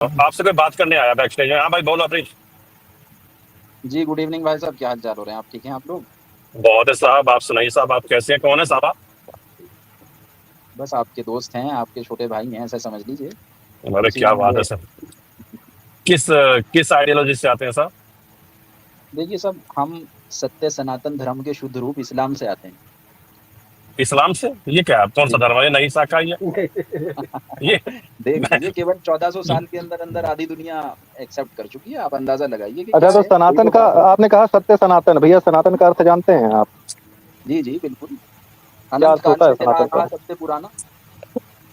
आपसे कोई बात करने आया बैक स्टेज में। हाँ भाई बोलो अपनी। जी, गुड इवनिंग भाई साहब, क्या हाल-चाल हो रहे हैं? आप ठीक हैं आप लोग? बहुत है साहब, आप सुनाइए साहब, आप कैसे हैं, कौन है साहब आप? बस आपके दोस्त हैं, आपके छोटे भाई हैं, ऐसा समझ लीजिए। अरे क्या बात इसीलिए है सर। किस किस आइडियोलॉजी से आते हैं साहब? देखिए साहब, हम सत्य सनातन धर्म के शुद्ध रूप इस्लाम से आते हैं। इस्लाम से? ये क्या है, कौन सा जी। धर्म है, ये नहीं शाखा ये देख मैं, लीजिए, केवल 1400 साल के अंदर-अंदर आधी दुनिया एक्सेप्ट कर चुकी है। आप अंदाज़ा लगाइए कि अच्छा, क्या तो है। कोई सनातन तो का बात है। आपने कहा सत्य सनातन, भैया सनातन का अर्थ जानते हैं आप? जी, जी, बिल्कुल। क्या अनंत अर्थ काल होता है से चला आ सनातन का? रहा सबसे पुराना।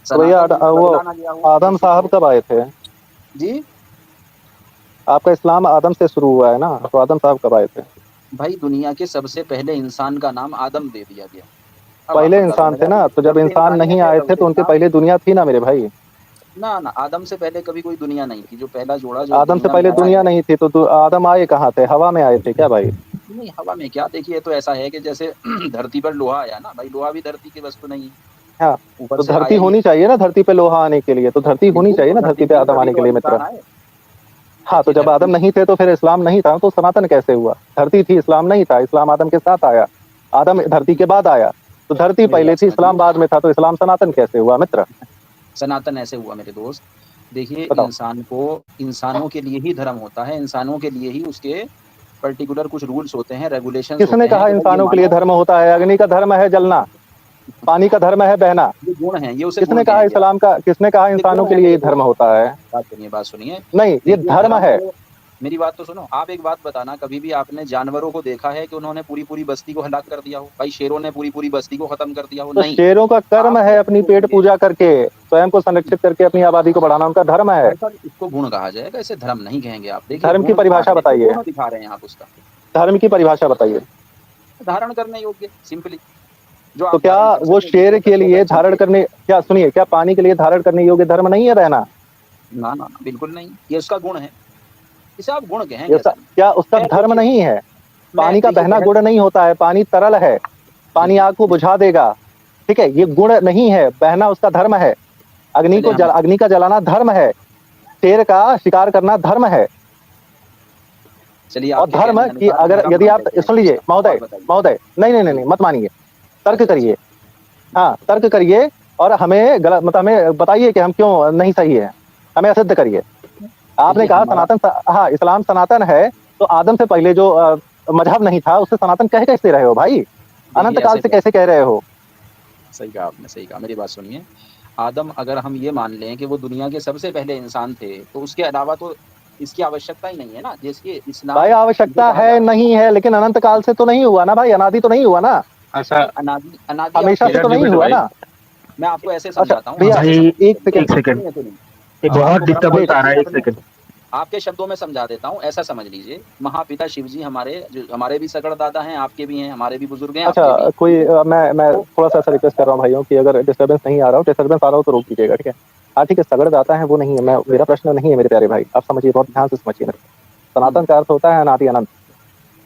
तो भैया सनातन वो बदला ना गया हो, आदम निश्चित साहब रूप कब से। आए थे? जी, आपका इस्लाम आदम से शुरू हुआ है ना, तो आदम साहब कब आए थे? भाई दुनिया के सबसे पहले इंसान का नाम आदम दे दिया गया। अब आप पहले अंदाज़ा इंसान थे लगा ना, लीजिए, तो जब जब से इंसान इंसानियत नहीं है आए तब थे से तो उनके इंसान। पहले दुनिया थी ना मेरे भाई। ना, ना, आदम से पहले कभी कोई दुनिया नहीं थी। जो पहला जोड़ा जो आदम से दुनिया में पहले आया दुनिया है। नहीं थी तो आदम आए कहाँ थे? हवा में आए थे क्या भाई? नहीं, हवा में क्या, देखिए ये तो ऐसा है कि जैसे धरती पर लोहा आया ना भाई, लोहा भी धरती की वस्तु नहीं है। हाँ, ऊपर तो से धरती आया ही है। होनी चाहिए ना धरती पे लोहा आने के लिए, तो धरती होनी बिल्कुल, चाहिए तो ना धरती धरती पे थी आदम तभी आने के तो लिए मित्र। इंसान आए। हाँ, तो देखिए जब धरती आदम नहीं थे तो फिर इस्लाम नहीं था, तो सनातन कैसे हुआ? धरती थी, इस्लाम नहीं था, इस्लाम आदम के साथ आया। आदम धरती के बाद आया, तो धरती मेरी पहले बात थी, इस्लाम समझिए। बाद में था, तो इस्लाम सनातन कैसे हुआ मित्र? सनातन ऐसे हुआ मेरे दोस्त। देखिए बताओ। इंसान को, इंसानों के लिए ही धर्म होता है, इंसानों के लिए ही उसके पर्टिकुलर कुछ रूल्स होते हैं, रेगुलेशंस किसने होते हैं कहा कि भाई ये इंसानों के लिए मानो। धर्म होता है? अग्नि का धर्म है जलना, पानी का धर्म है बहना। ये गुण है, ये उसे गुण किसने कहा कहेंगे आप। इस्लाम का, किसने कहा ये इंसानों गुण के है लिए मेरे ये धर्म दोस्त। होता है? बात सुनिए। नहीं, ये देखिए धर्म धर्म है। को, मेरी बात तो सुनो। आप एक बात बताना, कभी भी आपने जानवरों को देखा है कि उन्होंने पूरी-पूरी बस्ती को हलाक कर दिया हो? भाई शेरों ने पूरी-पूरी बस्ती को खत्म कर दिया हो? तो नहीं। शेरों का कर्म आप है कैसे अपनी पेट बोलेंगे? पूजा करके स्वयं को संरक्षित करके अपनी आबादी को बढ़ाना, उनका धर्म है। भाई साहब इसको गुण कहा जाएगा, इसे धर्म नहीं कहेंगे आप। देखिए धर्म की गुण क्या परिभाषा है? ये बताइए। गुण दिखा रहे हैं आप उसका। धर्म की परिभाषा बताइए। धारण करने योग्य, सिंपली। जो तो आप क्या धारण कर वो सकें, शेर जिसको के सत्य लिए दर्शन धारण के। करने, क्या सुनिए, क्या पानी के लिए धारण करने योग्य धर्म नहीं है बहना? ना, ना, ना, बिल्कुल नहीं। ये उसका गुण है। इसे आप गुण ये कहेंगे उसका असल में। क्या, उसका मैं धर्म देखिए नहीं है? मैं पानी का देखिए बहना बहस। गुण नहीं होता है, पानी तरल है, पानी देखिए आग को बुझा देगा। ठीक है, ये गुण नहीं है, बहना उसका धर्म है। चले हम अग्नि का जलाना धर्म है। शेर का शिकार करना धर्म है। चलिए और आपके धर्म कहने कि अनुसार अगर धर्म यदि हम आप लेते हैं सुन फिर लीजिए इसका। और महोदय, बताइए। महोदय, नहीं नहीं नहीं जी। नहीं, मत मानिए, तर्क अच्छा, अच्छा। करिए। हाँ, तर्क करिए। और हमें गलत मतलब हमें बताइए कि हम क्यों नहीं सही है, हमें सिद्ध करिए। आपने देखिए कहा हमारा। सनातन हाँ, इस्लाम सनातन है, तो आदम से पहले जो मजहब नहीं था उससे सनातन कह कैसे रहे हो भाई? देखिए अनंत काल ऐसे से कर। कैसे कह रहे हो? सही कहा आपने, सही कहा। मेरी बात सुनिए। आदम, अगर हम ये मान लें कि वो दुनिया के सबसे पहले इंसान थे, तो उसके अलावा तो इसकी आवश्यकता ही नहीं है ना। जैसे भाई इस्लाम जो आवश्यकता कहा है जा रहा है। नहीं है, लेकिन अनंत काल से तो नहीं हुआ ना भाई, अनादि तो नहीं हुआ ना, अच्छा। भाई अनादि अनादि आप हमेशा से कैसे तो मिनट नहीं लिमिट हुआ भाई। ना। मैं आपको ऐसे अच्छा समझाता हूँ, भैया, आप ऐसे भाई समझिए। एक चलिए एक सेकंड। सेकंड। सुनिए सुनिए। ये अब बहुत आपको ब्रह्म डिस्टर्ब वेट। होता आ रहा है, एक अपने सेकंड। आपके शब्दों में समझा देता हूँ, ऐसा समझ लीजिए। महापिता शिव जी हमारे, जो हमारे भी सगड़ दादा हैं, आपके भी हैं, हमारे भी बुजुर्ग हैं, आपके भी अच्छा, हैं, ठीक कोई है। मैं तो थोड़ा सा ऐसा रिक्वेस्ट कर रहा हूँ भाइयों कि अगर डिस्टर्बेंस नहीं आ रहा हो, डिस्टर्बेंस आ रहा हो तो रोक दीजिएगा, ठीक है? हाँ ठीक है, सगड़ जाता है वो नहीं है, मैं मेरा प्रश्न नहीं है मेरे प्यारे भाई, आप समझिए, बहुत ध्यान से समझिए मेरे। हम्म, सनातन का अर्थ होता है अनादि अनंत,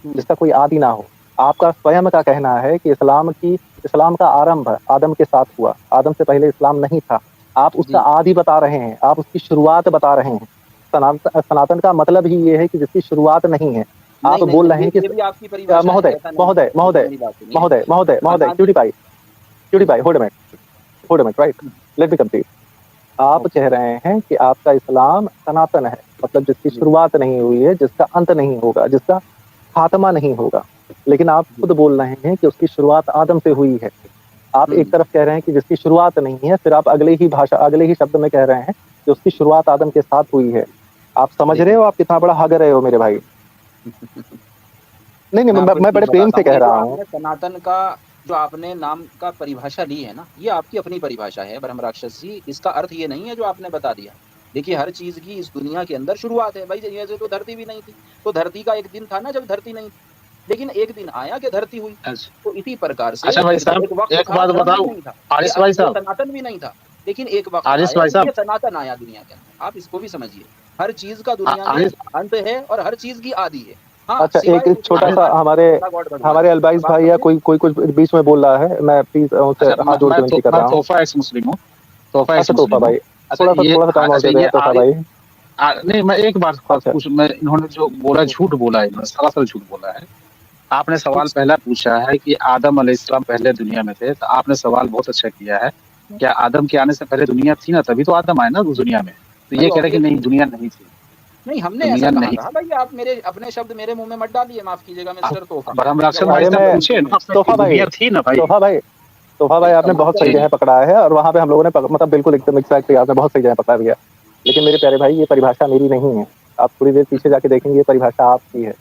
हम्म, जिसका कोई आदि ना हो। आपका स्वयं का कहना है कि इस्लाम का आरंभ आदम के साथ हुआ, आदम से पहले इस्लाम नहीं था। आप उसका जी। आदि बता रहे हैं, आप उसकी शुरुआत बता रहे हैं। सनातन का मतलब ही ये है कि जिसकी शुरुआत नहीं है। आप नहीं, नहीं, बोल नहीं, रहे हैं कि ये भी आपकी परिभाषा है, महोदय, ऐसा नहीं है। महोदय, देखिए महोदय, मेरी बात सुनिए। महोदय, महोदय, महोदय, Anadi. Cutie pie, hold minute, right? Hmm, let me complete. आप ओके। कह रहे हैं कि आपका इस्लाम सनातन है, मतलब जिसकी जी, शुरुआत नहीं हुई है, जिसका अंत नहीं होगा, जिसका खात्मा नहीं होगा। लेकिन आप जी। खुद बोल रहे हैं कि उसकी शुरुआत आदम से हुई है। आप एक हम्म। तरफ कह रहे हैं कि जिसकी शुरुआत नहीं है, फिर आप अगले ही शब्द में कह रहे हैं कि उसकी शुरुआत आदम के साथ हुई है। आप समझ रहे देखिए हो आप कितना बड़ा हग रहे हो मेरे भाई? नहीं नहीं, मैं आपको एक मैं चीज बड़े प्रेम बताता से हूँ। कह ये जो रहा हूँ। आपने सनातन का, जो आपने नाम का परिभाषा ली है ना, ये आपकी अपनी परिभाषा है ब्रह्म राक्षस जी। इसका अर्थ ये नहीं है जो आपने बता दिया। देखिए हर चीज की इस दुनिया के अंदर शुरुआत है भाई। जैसे तो धरती भी नहीं थी, तो धरती का एक दिन था ना जब धरती नहीं थी, लेकिन एक दिन आया कि धरती हुई। अच्छा। तो इसी प्रकार से अच्छा भाई साहब, एक वक्त एक था, बात धर्म भी बताओ। नहीं था, आरिस भाई ये साहब, सनातन भी नहीं था, लेकिन एक वक्त आरिस आया भाई कि ये साहब, सनातन आया दुनिया के अंदर। आप इसको भी समझिए। हर चीज का दुनिया में आरिस अंत है और हर चीज की आदि है। हाँ, अच्छा, सिवाय एक छोटा सिवाय आरिस सा हमारे हमारे खुदा गॉड भगवान हमारे के। अलबाइस अब आप भाई या समझे। कोई कुछ बीच में बोल रहा है, मैं प्लीज उनसे अच्छा, हाथ जोड़ के विनती कर मैं रहा हूँ। तोहफा एक्स मुस्लिम हूँ। तोहफा एक्स अच्छा तोहफा मुस्लिम हूँ। भाई, अच्छा ये, थोड़ा सा टाइम और अच्छा दे ये देना तोहफा भाई। नहीं, मैं एक बार अच्छा। मैं इन्होंने जो बोला झूठ बोला है, इन्होंने सरासर झूठ बोला है। आपने सवाल पहला पूछा है कि आदम अलैहिस्सलाम पहले दुनिया में थे, तो आपने सवाल बहुत अच्छा किया है। क्या आदम के आने से पहले दुनिया थी ना, तभी तो आदम आए ना उस दुनिया में। तो ये भाई कह रहे हैं कि ऑब्वियस नहीं, दुनिया नहीं थी, नहीं, हमने ऐसा दुनिया कहाँ नहीं कहा थी। भाई, आप मेरे अपने शब्द मेरे मुंह में मत डालिए, माफ कीजिएगा मिस्टर तोहफा। ब्रह्म राक्षस जब भाई अरे से मैं पूछे ना, तोहफा भाई दुनिया थी ना भाई। तोहफा भाई आपने बहुत सही जी जगह पकड़ा है, और वहाँ पे हम लोगों ने मतलब बिल्कुल एकदम एग्जैक्टली आपने बहुत सही जगह पकड़ा दिया। लेकिन मेरे प्यारे भाई, ये परिभाषा मेरी नहीं है। आप थोड़ी देर पीछे जाके देखेंगे, ये परिभाषा आपकी है।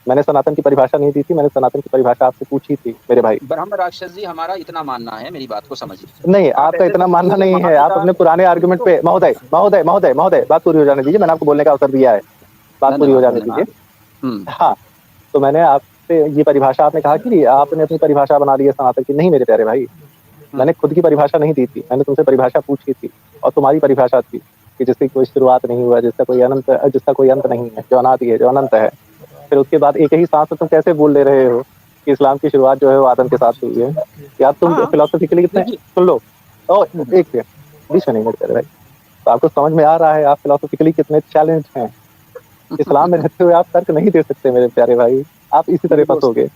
मैंने सनातन की परिभाषा नहीं दी थी, मैंने सनातन की परिभाषा आपसे पूछी थी मेरे भाई। ब्रह्म राक्षस जी, हमारा इतना मानना है, मेरी बात को समझिए। नहीं, आप आपका ऐसे इतना मानना समझिए कि नहीं है। आप अपने महापिता पुराने आर्गुमेंट पे महोदय महोदय महोदय महोदय बात पूरी हो जाने दीजिए। मैंने आपको बोलने का अवसर दिया है, बात पूरी हो धन्यवाद जाने दीजिए। धन्यवाद। हाँ, तो मैंने आपसे ये परिभाषा, आपने कहा कि आपने अपनी परिभाषा बना ली है सनातन की। नहीं मेरे प्यारे भाई, मैंने खुद की परिभाषा नहीं दी थी, मैंने तुमसे परिभाषा पूछी थी, और तुम्हारी परिभाषा थी कि जिसकी कोई शुरुआत नहीं हुआ, जिसका कोई अंत नहीं है, जो अनादि है, जो अनंत है। फिर उसके बाद एक ही सांस में तुम कैसे बोल ले रहे हो कि इस्लाम की शुरुआत जो है वो आदम के साथ हुई है? या तुम हाँ, फिलोसफिकली कितने, देखिए सुन लो, ओ एक मिनट, बीच में नहीं मेरे प्यारे भाई। तो आपको समझ में आ रहा है आप फिलोसफिकली कितने चैलेंज हैं? इस्लाम में रहते हुए आप तर्क नहीं दे सकते मेरे प्यारे भाई, आप इसी तरह मेरे दोस्त फंसोगे।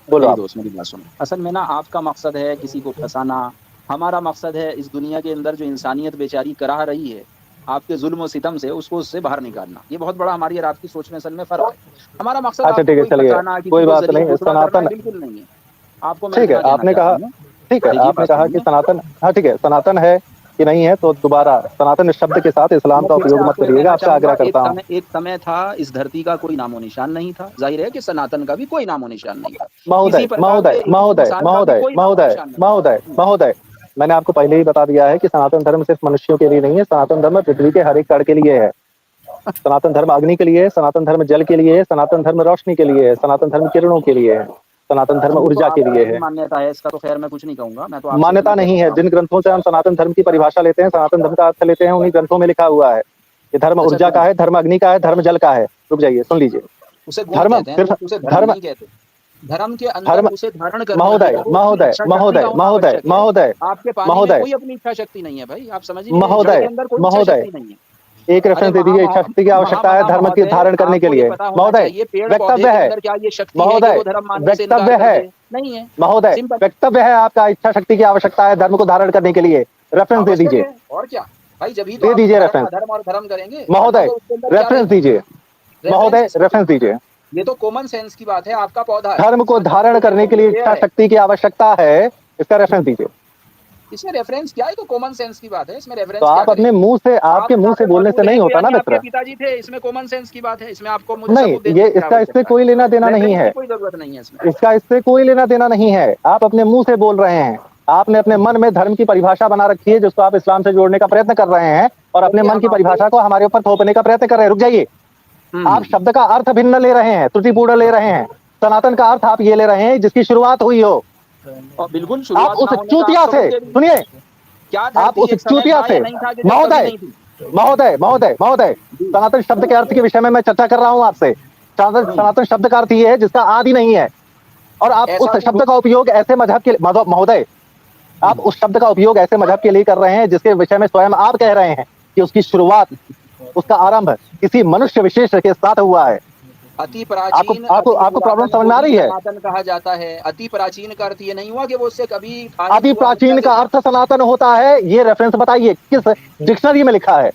बोलो मेरी आप। दोस्त मेरी बात सुनो। असल में ना, आपका मकसद है किसी को फंसाना, हमारा मकसद है इस दुनिया के अंदर जो इंसानियत बेचारी कराह रही है आपके जुल्म और सितम से, उसको उससे बाहर निकालना। ये बहुत बड़ा हमारी और आपकी सोच में असल में फर्क है। हमारा मकसद अच्छा आपको ठीक है, कोई चलिए, फंसाना, किसी कोई को बात जलील नहीं। रुसवा करना सनातन, बिल्कुल नहीं है। आपको मैं ठीक है, इतना कहना आपने चाहता कहा, हूँ। ठीक है, देखिए आपने बात कहा कि सुनिए, सनातन, हाँ ठीक है, सनातन है कि नहीं है, तो दोबारा सनातन शब्द के साथ इस्लाम मैं का फिर से उपयोग मत आपको ये करिएगा, कहना आपसे चाहूंगा, आग्रह करता हूँ। एक समय था इस धरती का कोई नामो निशान नहीं था, जाहिर है कि सनातन का भी कोई नामो निशान नहीं था, महोदय इसी प्रकार से महोदय इल्म महोदय इंसान का भी महोदय कोई नामो महोदय निशान नहीं महोदय था। महोदय मैंने आपको पहले ही बता दिया है कि सनातन धर्म सिर्फ मनुष्यों के लिए नहीं है, सनातन धर्म पृथ्वी के हर एक कण के लिए है। सनातन धर्म अग्नि के लिए है, सनातन धर्म जल के लिए है, सनातन धर्म रोशनी के लिए है, सनातन धर्म किरणों के लिए है, सनातन धर्म ये तो ऊर्जा के आपकी लिए अपनी है। मान्यता है, इसका तो खैर मैं कुछ नहीं कहूंगा, मैं तो आपसे मान्यता इतना कह नहीं है, सकता हूँ। जिन ग्रंथों से हम सनातन धर्म की परिभाषा लेते हैं, सनातन धर्म का अर्थ लेते हैं, उन्हीं ग्रंथों में लिखा हुआ है कि धर्म अच्छा, ऊर्जा का है, धर्म अग्नि का है, धर्म जल का है। रुक जाइए, सुन लीजिए। उसे गुण धर्म कहते हैं, सिर्फ, तो उसे धर्म धर्म नहीं कहते। धर्म के अंदर धर्म उसे धारण करना है, महोदय तो उसकी महोदय इच्छा शक्ति महोदय का होना महोदय आवश्यक है। महोदय आपके पानी में महोदय कोई अपनी इच्छा शक्ति नहीं है भाई, आप समझिए, जड़ के महोदय अंदर कोई इच्छा महोदय शक्ति नहीं है। एक अरे रेफरेंस दे दीजिए, इच्छा शक्ति की आवश्यकता है महामना धर्म की महोदय, धारण करने के आपको ये लिए। पता होना महोदय, चाहिए, पेड़ पौधे वक्तव्य के है अंदर क्या ये शक्ति है कि महोदय, वो धर्म मानने से इनकार वक्तव्य कर है दे? नहीं है। महोदय, सिंपल, वक्तव्य है आपका, इच्छा शक्ति की आवश्यकता है धर्म को धारण करने के लिए। रेफरेंस दे आवश्यक दीजिए, है और क्या भाई, जब ही तो दे आप दीजिए धर्म रेफरेंस अधर्म और धर्म करेंगे, वरना महोदय, तो उसके अंदर क्या रेफरेंस रहेगा? दीजिए रेफरेंस महोदय, किसका रेफरेंस दीजिए? दीजिए। ये तो कॉमन सेंस की बात है, आपका पौधा है, धर्म को धारण करने के लिए पेड़ इच्छा है। शक्ति की आवश्यकता है, इसका रेफरेंस दीजिए। इसमें रेफरेंस क्या है? तो कॉमन सेंस की बात है, इसमें तो रेफरेंस क्या आप अपने करेंगे? मुंह से, आप आपके मुंह यहाँ से पे बोलने से मौजूद हैं नहीं तो होता ना यानी आपके मित्र। पिताजी थे, इसमें कॉमन सेंस की बात है, इसमें आपको मुझे नहीं, सबूत देने ये की क्या इसका इससे आवश्यकता है? कोई लेना देना नहीं रेफरेंस है, की कोई जरूरत नहीं है इसमें। इसका इससे कोई लेना देना नहीं है। आप अपने मुंह से बोल रहे हैं, आपने अपने मन में धर्म की परिभाषा बना रखी है, जिसको आप इस्लाम से जोड़ने का प्रयत्न कर रहे हैं, और अपने चलिए, मन हम की आपको परिभाषा को हमारे ऊपर थोपने का प्रयत्न कर रहे हैं। रुक जाइए, आप हम्म, शब्द का अर्थ भिन्न ले रहे हैं, त्रुटिपूर्ण ले रहे हैं। सनातन का अर्थ आप ये ले रहे हैं जिसकी शुरुआत हुई हो। और बिल्कुल आप शुरुआत उस ना होने का आप चूतिया से, सबूत दे दीजिए। सुनिए, क्या आप धरती उस एक समय चूतिया था से, या नहीं था, कि जब कभी महोदय नहीं थी? महोदय महोदय महोदय, जी, सनातन शब्द के अर्थ के विषय में मैं चर्चा कर रहा हूं आपसे। सनातन शब्द का अर्थ ये है जिसका आदि नहीं है, और आप ऐसा उस शब्द का उपयोग ऐसे मजहब के, महोदय, आप उस शब्द का उपयोग ऐसे मजहब के लिए कर रहे हैं जिसके विषय में स्वयं आप कह रहे हैं कि उसकी शुरुआत, उसका आरंभ किसी मनुष्य विशेष के साथ हुआ है। अति आपको प्राचीन, आपको अति आपको प्रॉब्लम पुरातन समझ को में आ ही रही है? सनातन कहा जाता है। अति प्राचीन का अर्थ ये नहीं हुआ कि वो उससे कभी था ही अति नहीं, वो प्राचीन हमेशा का से था। अर्थ सनातन होता है, ये रेफरेंस बताइए किस डिक्शनरी में लिखा है?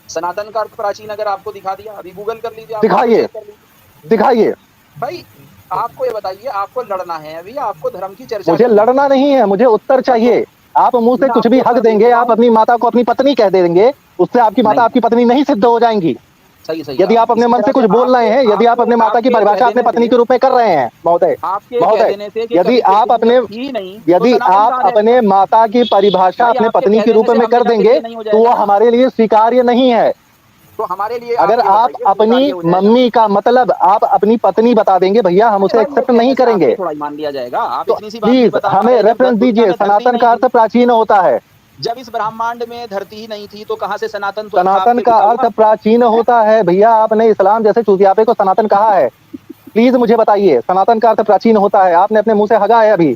सनातन का अर्थ प्राचीन अगर आपको दिखा दिया, अभी गूगल कर लीजिए, आप दिखाइए, चेक कर लीजिए दिखाइए। भाई। आपको ये बताइए, आपको लड़ना है अभी, आपको धर्म की चर्चा मुझे करनी है? लड़ना नहीं है, मुझे उत्तर चाहिए। आप मुंह से मैं कुछ भी आपको हक उत्तर दे देंगे, देता आप हूँ। अपनी माता को अपनी पत्नी कह देंगे, उससे आपकी माता नहीं, आपकी पत्नी नहीं सिद्ध हो जाएंगी। सही सही यदि कहा। आप अपने इसी मन तरह से कुछ बोल रहे हैं, यदि आप अपने माता की आपके कह परिभाषा अपने देने पत्नी से, के रूप में कर रहे हैं, महोदय आपके कह महोदय, देने से कि यदि कभी कोई आप दुनिया अपने, थी नहीं, तो यदि सनातन आप कहाँ रह अपने गया? माता की परिभाषा भाई अपने आपके पत्नी कह के देने रूप से में हम कर बिना देंगे देखे नहीं हो तो जाएगा वो ना। हमारे लिए स्वीकार्य नहीं है। तो हमारे लिए अगर ये आप बताइए, अपनी स्वीकार्य हो जाएगा? मम्मी का मतलब आप अपनी पत्नी बता देंगे, भैया हम अरे उसे भाई, ये एक्सेप्ट नहीं कहने से करेंगे। आपके थोड़ा ही मान लिया जाएगा? आप तो इतनी सी बात भी प्लीज बता पा हमें रहे हैं, जब रेफरेंस दुनिया दीजिए, में धरती ही सनातन नहीं का थी, अर्थ प्राचीन होता है। जब इस ब्रह्मांड में धरती ही नहीं थी, तो कहाँ से सनातन तो सनातन आपके का लिखा अर्थ हुआ? प्राचीन होता है भैया, आपने इस्लाम जैसे चूतियापे को सनातन कहा है। प्लीज मुझे बताइए, सनातन का अर्थ प्राचीन होता है, आपने अपने मुंह से हगा है अभी।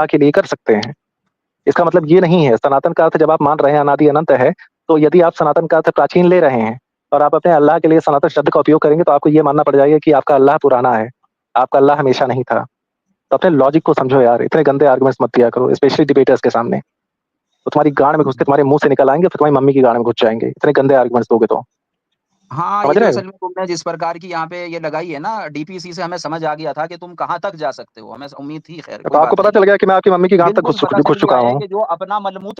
अल्लाह के लिए कर सकते हैं। इसका मतलब ये नहीं है, सनातन का अर्थ जब आप मान रहे हैं अनादि अनंत है, तो यदि आप सनातन का अर्थ प्राचीन ले रहे हैं और आप अपने अल्लाह के लिए सनातन शब्द का उपयोग करेंगे, तो आपको ये मानना पड़ जाएगा कि आपका अल्लाह पुराना है, आपका अल्लाह हमेशा नहीं था। तो अपने लॉजिक को समझो यार, इतने गंदे आर्गुमेंट्स मत दिया करो, स्पेशली डिबेटर्स के सामने। तो तुम्हारी गांड में घुस के तुम्हारे मुंह से निकल आएंगे, फिर तुम्हारी मम्मी की गांड में घुस जाएंगे। इतने गंदे आर्गुमेंट्स दोगे तो। हाँ, समझ ये जो रहे हो? असल में तुमने जिस प्रकार की यहाँ पे ये लगाई है ना डीपीसी से, हमें समझ आ गया था कि तुम कहाँ तक जा सकते हो, हमें उम्मीद थी, खैर तो कोई आपको बात पता नहीं। चल गया कि मैं आपकी मम्मी की गांड तक बिल्कुल पता घुस चल चुका गया है हूँ। कि जो अपना मलमूत्र